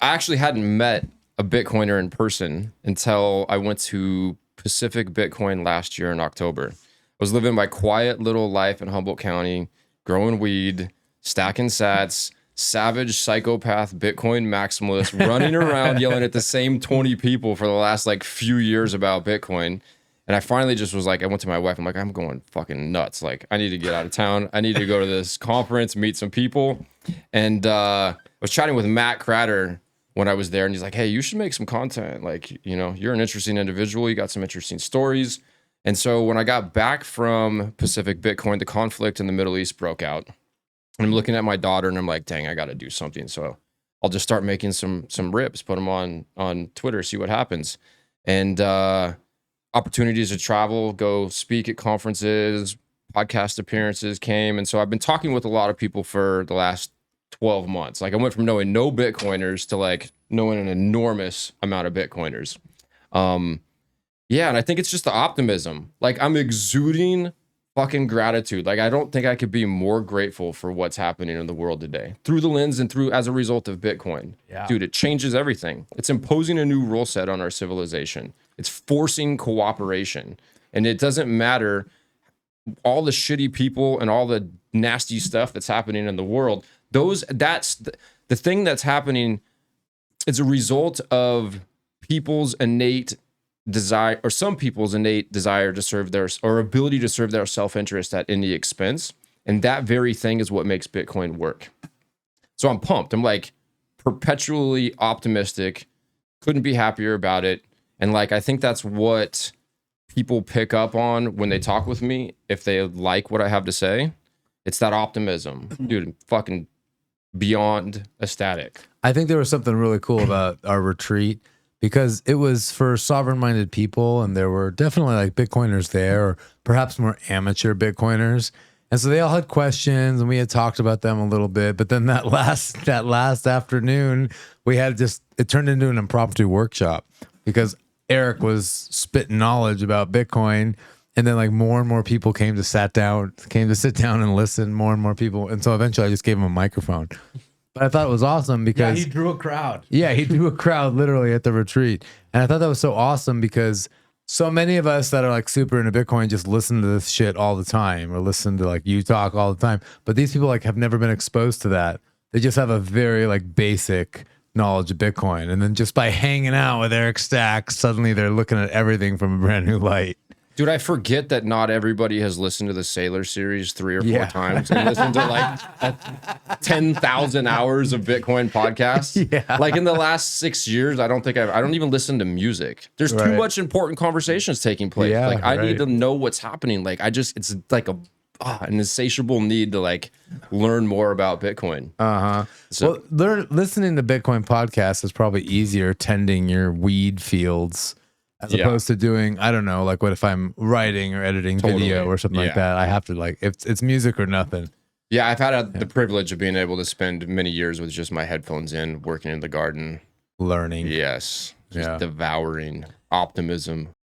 I actually hadn't met a Bitcoiner in person until I went to Pacific Bitcoin last year in October. I was living my quiet little life in Humboldt County, growing weed, stacking sats, savage psychopath Bitcoin maximalist, running around yelling at the same 20 people for the last like few years about Bitcoin. And I finally just was like, I went to my wife. I'm like, I'm going fucking nuts. Like, I need to get out of town. I need to go to this conference, meet some people. And I was chatting with Matt Cratter when I was there. And he's like, hey, you should make some content. Like, you know, you're an interesting individual. You got some interesting stories. And so when I got back from Pacific Bitcoin, the conflict in the Middle East broke out. And I'm looking at my daughter and I'm like, dang, I got to do something. So I'll just start making some rips, put them on Twitter, see what happens. And opportunities to travel, go speak at conferences, podcast appearances came. And so I've been talking with a lot of people for the last 12 months. Like I went from knowing no Bitcoiners to like knowing an enormous amount of Bitcoiners. Yeah, and I think it's just the optimism. Like I'm exuding fucking gratitude. Like I don't think I could be more grateful for what's happening in the world today through the lens and through as a result of Bitcoin. Yeah. Dude, it changes everything. It's imposing a new rule set on our civilization. It's forcing cooperation. And it doesn't matter all the shitty people and all the nasty stuff that's happening in the world. That's the thing that's happening is a result of people's innate desire, or some people's innate desire to serve their, or ability to serve their self-interest at any expense. And that very thing is what makes Bitcoin work. So I'm pumped. I'm like perpetually optimistic. Couldn't be happier about it. And like, I think that's what people pick up on when they talk with me. If they like what I have to say, it's that optimism, dude, fucking beyond ecstatic. I think there was something really cool about our retreat because it was for sovereign-minded people, and there were definitely like Bitcoiners there, or perhaps more amateur Bitcoiners. And so they all had questions, and we had talked about them a little bit. But then that last afternoon, it turned into an impromptu workshop because Eric was spitting knowledge about Bitcoin, and then like more and more people came to sit down and listen. More and more people, and so eventually I just gave him a microphone. But I thought it was awesome because he drew a crowd. Yeah, he drew a crowd literally at the retreat, and I thought that was so awesome because so many of us that are like super into Bitcoin just listen to this shit all the time, or listen to like you talk all the time. But these people like have never been exposed to that. They just have a very like basic knowledge of Bitcoin, and then just by hanging out with Eric Stack, suddenly they're looking at everything from a brand new light. Dude, I forget that not everybody has listened to the Sailor series 3 or 4 times and listened to like 10,000 hours of Bitcoin podcasts. Yeah. Like in the last 6 years, I don't even listen to music. There's too much important conversations taking place. Yeah, like I need to know what's happening. Like it's like an insatiable need to like learn more about Bitcoin. So, well, listening to Bitcoin podcasts is probably easier tending your weed fields as opposed to doing, I don't know, like what if I'm writing or editing video or something like that. I have to like, it's music or nothing. Yeah, I've had the privilege of being able to spend many years with just my headphones in, working in the garden. Learning. Yes. Just devouring optimism.